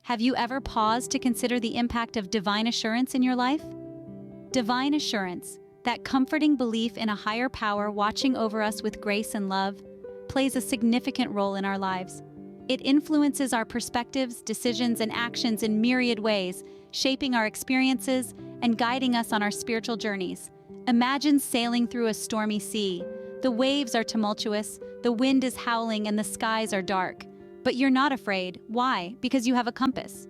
Have you ever paused to consider the impact of divine assurance in your life? Divine assurance, that comforting belief in a higher power watching over us with grace and love, plays a significant role in our lives. It influences our perspectives, decisions, and actions in myriad ways, shaping our experiences and guiding us on our spiritual journeys. Imagine sailing through a stormy sea. The waves are tumultuous, the wind is howling, and the skies are dark. But you're not afraid. Why? Because you have a compass.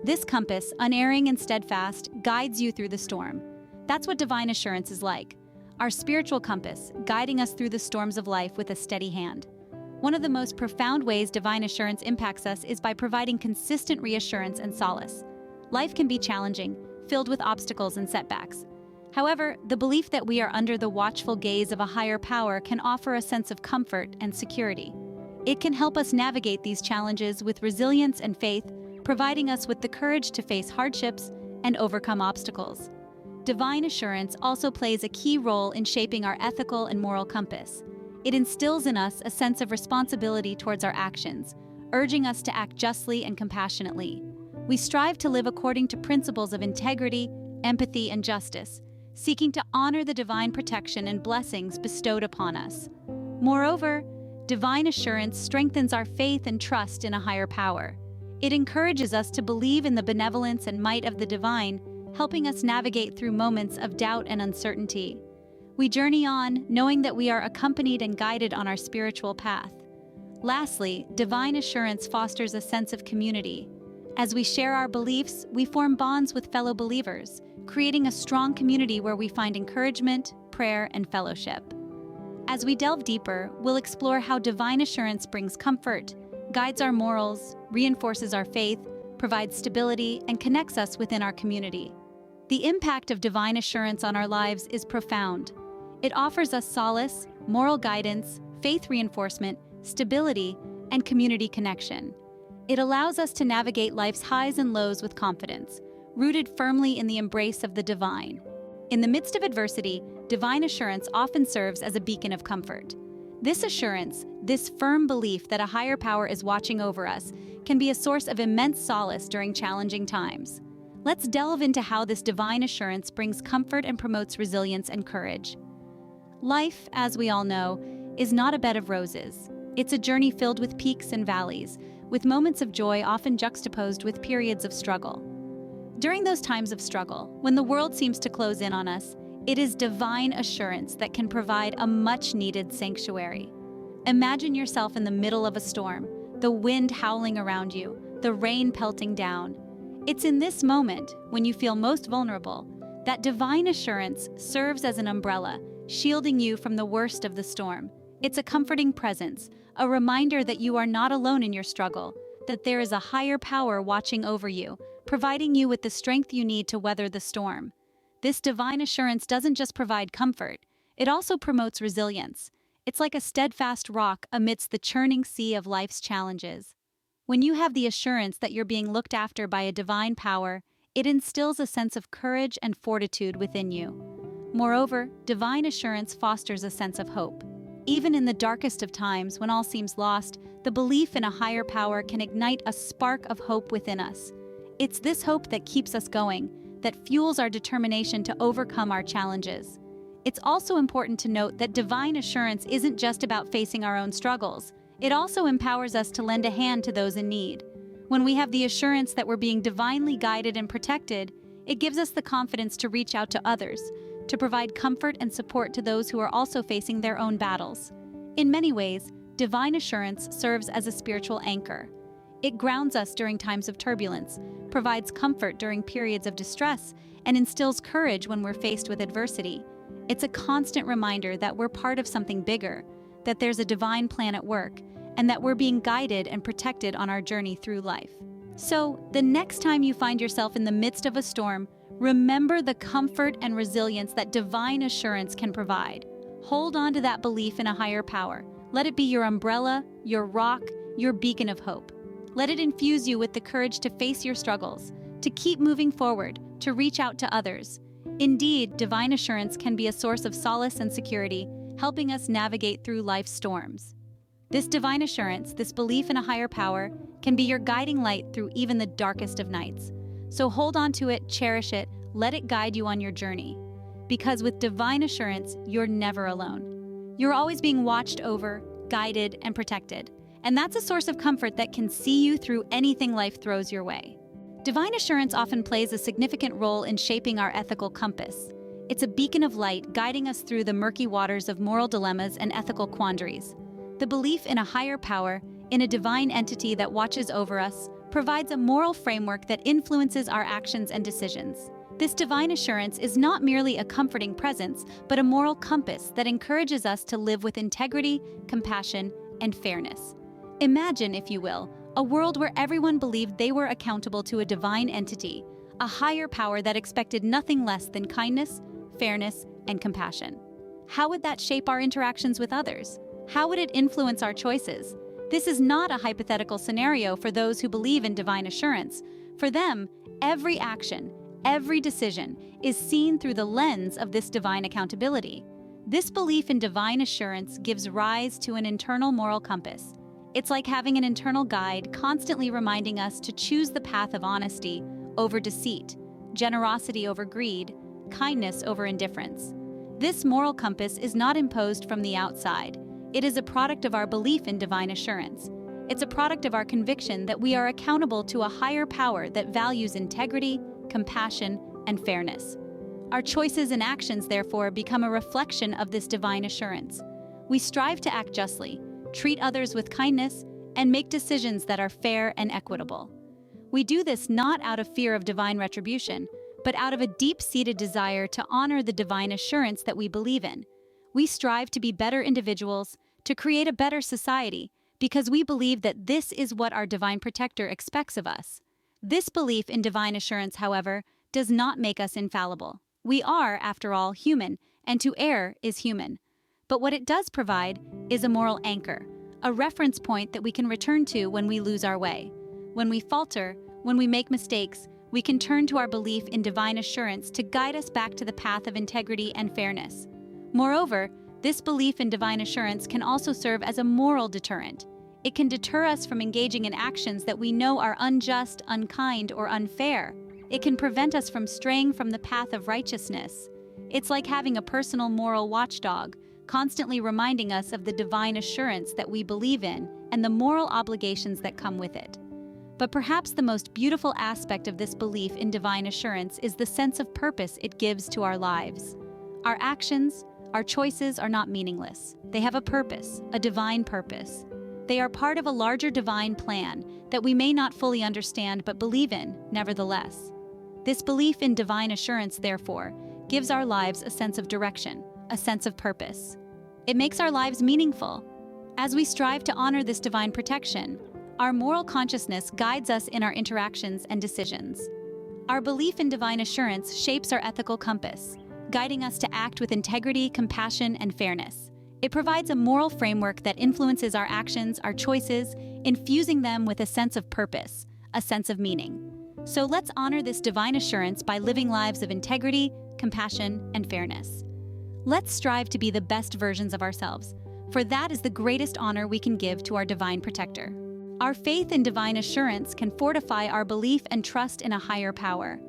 This compass, unerring and steadfast, guides you through the storm. That's what divine assurance is like. Our spiritual compass, guiding us through the storms of life with a steady hand. One of the most profound ways divine assurance impacts us is by providing consistent reassurance and solace. Life can be challenging, filled with obstacles and setbacks. However, the belief that we are under the watchful gaze of a higher power can offer a sense of comfort and security. It can help us navigate these challenges with resilience and faith, providing us with the courage to face hardships and overcome obstacles. Divine assurance also plays a key role in shaping our ethical and moral compass. It instills in us a sense of responsibility towards our actions, urging us to act justly and compassionately. We strive to live according to principles of integrity, empathy, and justice, seeking to honor the divine protection and blessings bestowed upon us. Moreover, divine assurance strengthens our faith and trust in a higher power. It encourages us to believe in the benevolence and might of the divine, helping us navigate through moments of doubt and uncertainty. We journey on, knowing that we are accompanied and guided on our spiritual path. Lastly, divine assurance fosters a sense of community. As we share our beliefs, we form bonds with fellow believers, creating a strong community where we find encouragement, prayer, and fellowship. As we delve deeper, we'll explore how divine assurance brings comfort, guides our morals, reinforces our faith, provides stability, and connects us within our community. The impact of divine assurance on our lives is profound. It offers us solace, moral guidance, faith reinforcement, stability, and community connection. It allows us to navigate life's highs and lows with confidence, rooted firmly in the embrace of the divine. In the midst of adversity, divine assurance often serves as a beacon of comfort. This assurance, this firm belief that a higher power is watching over us, can be a source of immense solace during challenging times. Let's delve into how this divine assurance brings comfort and promotes resilience and courage. Life, as we all know, is not a bed of roses. It's a journey filled with peaks and valleys, with moments of joy often juxtaposed with periods of struggle. During those times of struggle, when the world seems to close in on us, it is divine assurance that can provide a much-needed sanctuary. Imagine yourself in the middle of a storm, the wind howling around you, the rain pelting down. It's in this moment, when you feel most vulnerable, that divine assurance serves as an umbrella, shielding you from the worst of the storm. It's a comforting presence, a reminder that you are not alone in your struggle, that there is a higher power watching over you, providing you with the strength you need to weather the storm. This divine assurance doesn't just provide comfort, it also promotes resilience. It's like a steadfast rock amidst the churning sea of life's challenges. When you have the assurance that you're being looked after by a divine power, it instills a sense of courage and fortitude within you. Moreover, divine assurance fosters a sense of hope. Even in the darkest of times, when all seems lost, the belief in a higher power can ignite a spark of hope within us. It's this hope that keeps us going, that fuels our determination to overcome our challenges. It's also important to note that divine assurance isn't just about facing our own struggles. It also empowers us to lend a hand to those in need. When we have the assurance that we're being divinely guided and protected, it gives us the confidence to reach out to others, to provide comfort and support to those who are also facing their own battles. In many ways, divine assurance serves as a spiritual anchor. It grounds us during times of turbulence, provides comfort during periods of distress, and instills courage when we're faced with adversity. It's a constant reminder that we're part of something bigger, that there's a divine plan at work, and that we're being guided and protected on our journey through life. So, the next time you find yourself in the midst of a storm, remember the comfort and resilience that divine assurance can provide. Hold on to that belief in a higher power. Let it be your umbrella, your rock, your beacon of hope. Let it infuse you with the courage to face your struggles, to keep moving forward, to reach out to others. Indeed, divine assurance can be a source of solace and security, helping us navigate through life's storms. This divine assurance, this belief in a higher power, can be your guiding light through even the darkest of nights. So hold on to it, cherish it, let it guide you on your journey. Because with divine assurance, you're never alone. You're always being watched over, guided, and protected. And that's a source of comfort that can see you through anything life throws your way. Divine assurance often plays a significant role in shaping our ethical compass. It's a beacon of light guiding us through the murky waters of moral dilemmas and ethical quandaries. The belief in a higher power, in a divine entity that watches over us, provides a moral framework that influences our actions and decisions. This divine assurance is not merely a comforting presence, but a moral compass that encourages us to live with integrity, compassion, and fairness. Imagine, if you will, a world where everyone believed they were accountable to a divine entity, a higher power that expected nothing less than kindness, fairness, and compassion. How would that shape our interactions with others? How would it influence our choices? This is not a hypothetical scenario for those who believe in divine assurance. For them, every action, every decision is seen through the lens of this divine accountability. This belief in divine assurance gives rise to an internal moral compass. It's like having an internal guide constantly reminding us to choose the path of honesty over deceit, generosity over greed, kindness over indifference. This moral compass is not imposed from the outside. It is a product of our belief in divine assurance. It's a product of our conviction that we are accountable to a higher power that values integrity, compassion, and fairness. Our choices and actions, therefore, become a reflection of this divine assurance. We strive to act justly, treat others with kindness, and make decisions that are fair and equitable. We do this not out of fear of divine retribution, but out of a deep-seated desire to honor the divine assurance that we believe in. We strive to be better individuals, to create a better society, because we believe that this is what our divine protector expects of us. This belief in divine assurance, however, does not make us infallible. We are, after all, human, and to err is human. But what it does provide is a moral anchor, a reference point that we can return to when we lose our way. When we falter, when we make mistakes, we can turn to our belief in divine assurance to guide us back to the path of integrity and fairness. Moreover, this belief in divine assurance can also serve as a moral deterrent. It can deter us from engaging in actions that we know are unjust, unkind, or unfair. It can prevent us from straying from the path of righteousness. It's like having a personal moral watchdog, constantly reminding us of the divine assurance that we believe in and the moral obligations that come with it. But perhaps the most beautiful aspect of this belief in divine assurance is the sense of purpose it gives to our lives. Our actions, our choices are not meaningless. They have a purpose, a divine purpose. They are part of a larger divine plan that we may not fully understand but believe in, nevertheless. This belief in divine assurance, therefore, gives our lives a sense of direction, a sense of purpose. It makes our lives meaningful. As we strive to honor this divine protection, our moral consciousness guides us in our interactions and decisions. Our belief in divine assurance shapes our ethical compass, guiding us to act with integrity, compassion, and fairness. It provides a moral framework that influences our actions, our choices, infusing them with a sense of purpose, a sense of meaning. So let's honor this divine assurance by living lives of integrity, compassion, and fairness. Let's strive to be the best versions of ourselves, for that is the greatest honor we can give to our divine protector. Our faith in divine assurance can fortify our belief and trust in a higher power.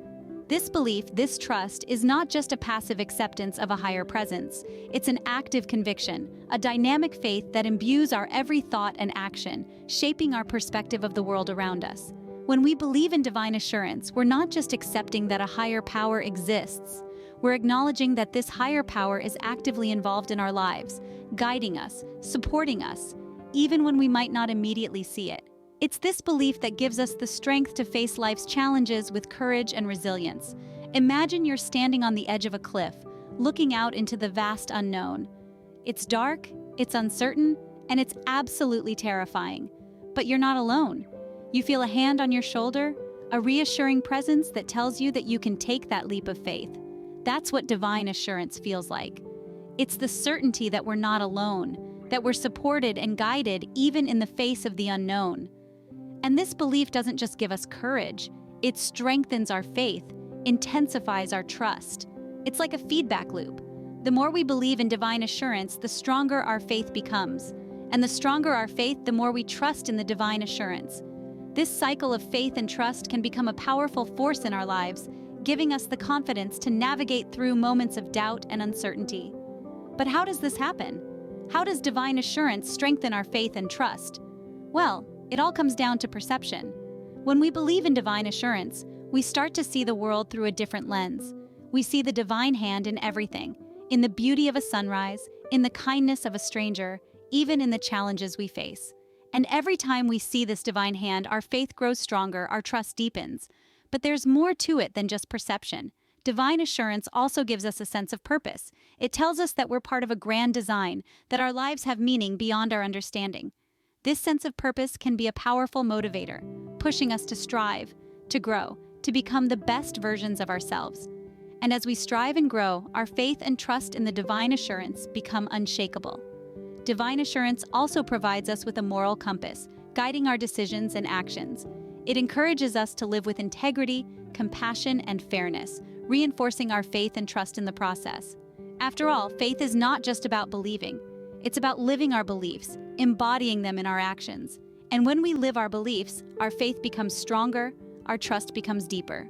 This belief, this trust, is not just a passive acceptance of a higher presence. It's an active conviction, a dynamic faith that imbues our every thought and action, shaping our perspective of the world around us. When we believe in divine assurance, we're not just accepting that a higher power exists. We're acknowledging that this higher power is actively involved in our lives, guiding us, supporting us, even when we might not immediately see it. It's this belief that gives us the strength to face life's challenges with courage and resilience. Imagine you're standing on the edge of a cliff, looking out into the vast unknown. It's dark, it's uncertain, and it's absolutely terrifying. But you're not alone. You feel a hand on your shoulder, a reassuring presence that tells you that you can take that leap of faith. That's what divine assurance feels like. It's the certainty that we're not alone, that we're supported and guided even in the face of the unknown. And this belief doesn't just give us courage, it strengthens our faith, intensifies our trust. It's like a feedback loop. The more we believe in divine assurance, the stronger our faith becomes. And the stronger our faith, the more we trust in the divine assurance. This cycle of faith and trust can become a powerful force in our lives, giving us the confidence to navigate through moments of doubt and uncertainty. But how does this happen? How does divine assurance strengthen our faith and trust? Well, it all comes down to perception. When we believe in divine assurance, we start to see the world through a different lens. We see the divine hand in everything, in the beauty of a sunrise, in the kindness of a stranger, even in the challenges we face. And every time we see this divine hand, our faith grows stronger, our trust deepens. But there's more to it than just perception. Divine assurance also gives us a sense of purpose. It tells us that we're part of a grand design, that our lives have meaning beyond our understanding. This sense of purpose can be a powerful motivator, pushing us to strive, to grow, to become the best versions of ourselves. And as we strive and grow, our faith and trust in the divine assurance become unshakable. Divine assurance also provides us with a moral compass, guiding our decisions and actions. It encourages us to live with integrity, compassion, and fairness, reinforcing our faith and trust in the process. After all, faith is not just about believing. It's about living our beliefs, embodying them in our actions. And when we live our beliefs, our faith becomes stronger, our trust becomes deeper.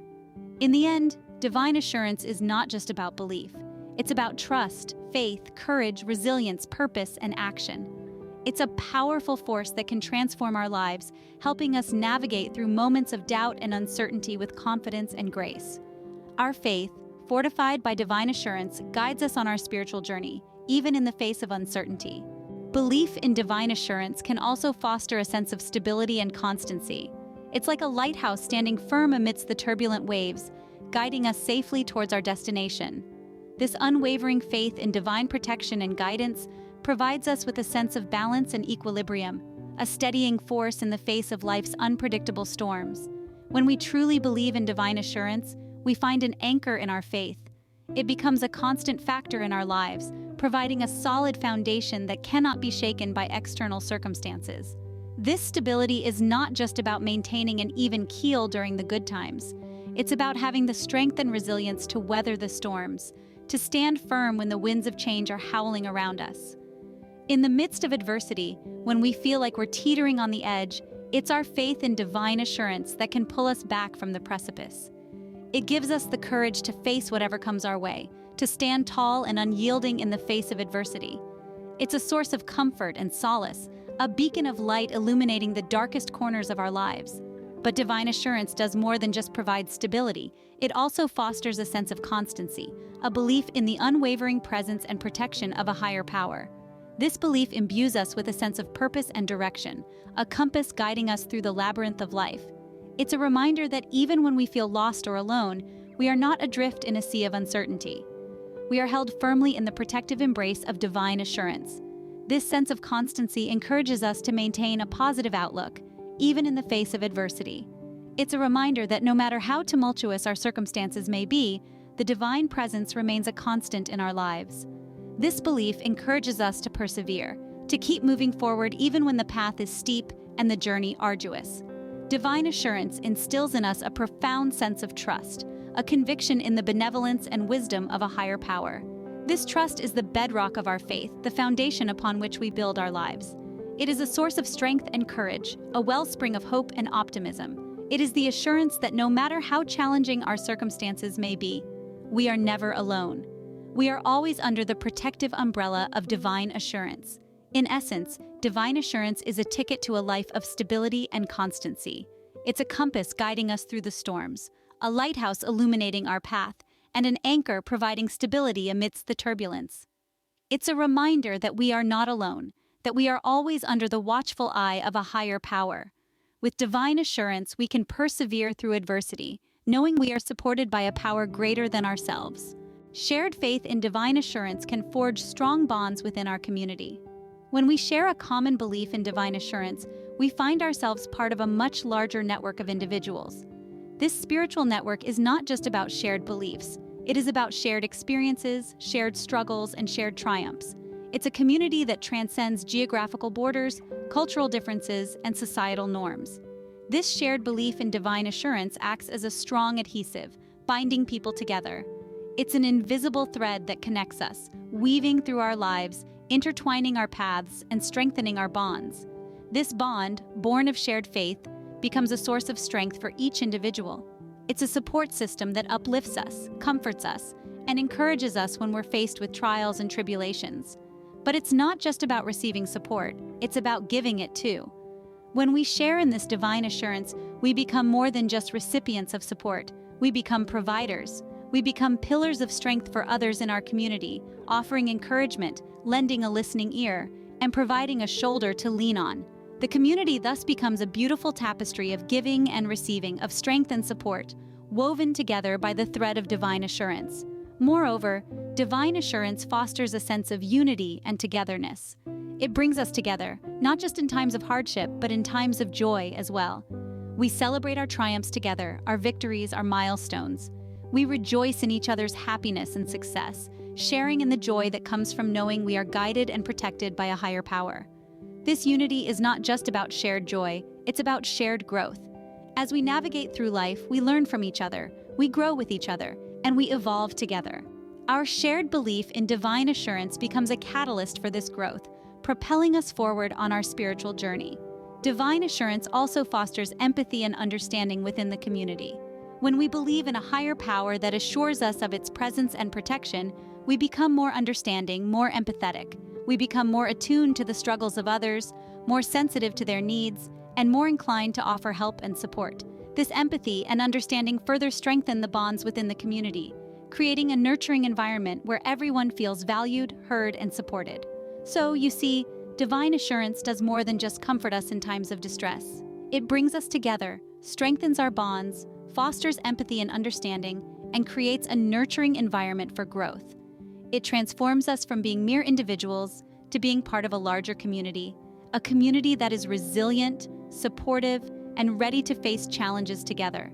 In the end, divine assurance is not just about belief. It's about trust, faith, courage, resilience, purpose, and action. It's a powerful force that can transform our lives, helping us navigate through moments of doubt and uncertainty with confidence and grace. Our faith, fortified by divine assurance, guides us on our spiritual journey, even in the face of uncertainty. Belief in divine assurance can also foster a sense of stability and constancy. It's like a lighthouse standing firm amidst the turbulent waves, guiding us safely towards our destination. This unwavering faith in divine protection and guidance provides us with a sense of balance and equilibrium, a steadying force in the face of life's unpredictable storms. When we truly believe in divine assurance, we find an anchor in our faith. It becomes a constant factor in our lives, providing a solid foundation that cannot be shaken by external circumstances. This stability is not just about maintaining an even keel during the good times. It's about having the strength and resilience to weather the storms, to stand firm when the winds of change are howling around us. In the midst of adversity, when we feel like we're teetering on the edge, it's our faith in divine assurance that can pull us back from the precipice. It gives us the courage to face whatever comes our way, to stand tall and unyielding in the face of adversity. It's a source of comfort and solace, a beacon of light illuminating the darkest corners of our lives. But divine assurance does more than just provide stability. It also fosters a sense of constancy, a belief in the unwavering presence and protection of a higher power. This belief imbues us with a sense of purpose and direction, a compass guiding us through the labyrinth of life. It's a reminder that even when we feel lost or alone, we are not adrift in a sea of uncertainty. We are held firmly in the protective embrace of divine assurance. This sense of constancy encourages us to maintain a positive outlook, even in the face of adversity. It's a reminder that no matter how tumultuous our circumstances may be, the divine presence remains a constant in our lives. This belief encourages us to persevere, to keep moving forward even when the path is steep and the journey arduous. Divine assurance instills in us a profound sense of trust, a conviction in the benevolence and wisdom of a higher power. This trust is the bedrock of our faith, the foundation upon which we build our lives. It is a source of strength and courage, a wellspring of hope and optimism. It is the assurance that no matter how challenging our circumstances may be, we are never alone. We are always under the protective umbrella of divine assurance. In essence, divine assurance is a ticket to a life of stability and constancy. It's a compass guiding us through the storms, a lighthouse illuminating our path, and an anchor providing stability amidst the turbulence. It's a reminder that we are not alone, that we are always under the watchful eye of a higher power. With divine assurance, we can persevere through adversity, knowing we are supported by a power greater than ourselves. Shared faith in divine assurance can forge strong bonds within our community. When we share a common belief in divine assurance, we find ourselves part of a much larger network of individuals. This spiritual network is not just about shared beliefs. It is about shared experiences, shared struggles, and shared triumphs. It's a community that transcends geographical borders, cultural differences, and societal norms. This shared belief in divine assurance acts as a strong adhesive, binding people together. It's an invisible thread that connects us, weaving through our lives, intertwining our paths and strengthening our bonds. This bond, born of shared faith, becomes a source of strength for each individual. It's a support system that uplifts us, comforts us, and encourages us when we're faced with trials and tribulations. But it's not just about receiving support, it's about giving it too. When we share in this divine assurance, we become more than just recipients of support. We become providers. We become pillars of strength for others in our community, offering encouragement, lending a listening ear, and providing a shoulder to lean on. The community thus becomes a beautiful tapestry of giving and receiving, of strength and support, woven together by the thread of divine assurance. Moreover, divine assurance fosters a sense of unity and togetherness. It brings us together, not just in times of hardship, but in times of joy as well. We celebrate our triumphs together, our victories, our milestones. We rejoice in each other's happiness and success, sharing in the joy that comes from knowing we are guided and protected by a higher power. This unity is not just about shared joy, it's about shared growth. As we navigate through life, we learn from each other, we grow with each other, and we evolve together. Our shared belief in divine assurance becomes a catalyst for this growth, propelling us forward on our spiritual journey. Divine assurance also fosters empathy and understanding within the community. When we believe in a higher power that assures us of its presence and protection, we become more understanding, more empathetic. We become more attuned to the struggles of others, more sensitive to their needs, and more inclined to offer help and support. This empathy and understanding further strengthen the bonds within the community, creating a nurturing environment where everyone feels valued, heard, and supported. So, you see, divine assurance does more than just comfort us in times of distress. It brings us together, strengthens our bonds, fosters empathy and understanding, and creates a nurturing environment for growth. It transforms us from being mere individuals to being part of a larger community, a community that is resilient, supportive, and ready to face challenges together.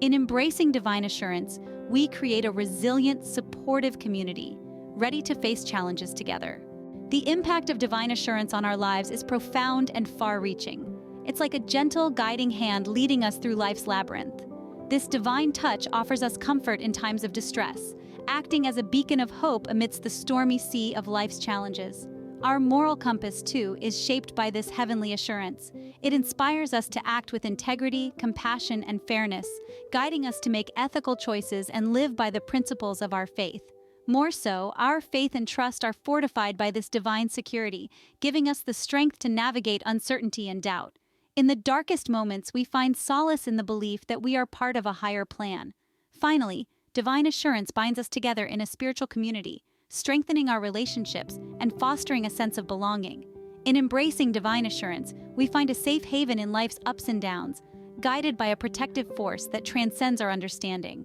In embracing divine assurance, we create a resilient, supportive community, ready to face challenges together. The impact of divine assurance on our lives is profound and far-reaching. It's like a gentle, guiding hand leading us through life's labyrinth. This divine touch offers us comfort in times of distress, acting as a beacon of hope amidst the stormy sea of life's challenges. Our moral compass, too, is shaped by this heavenly assurance. It inspires us to act with integrity, compassion, and fairness, guiding us to make ethical choices and live by the principles of our faith. More so, our faith and trust are fortified by this divine security, giving us the strength to navigate uncertainty and doubt. In the darkest moments, we find solace in the belief that we are part of a higher plan. Finally, divine assurance binds us together in a spiritual community, strengthening our relationships and fostering a sense of belonging. In embracing divine assurance, we find a safe haven in life's ups and downs, guided by a protective force that transcends our understanding.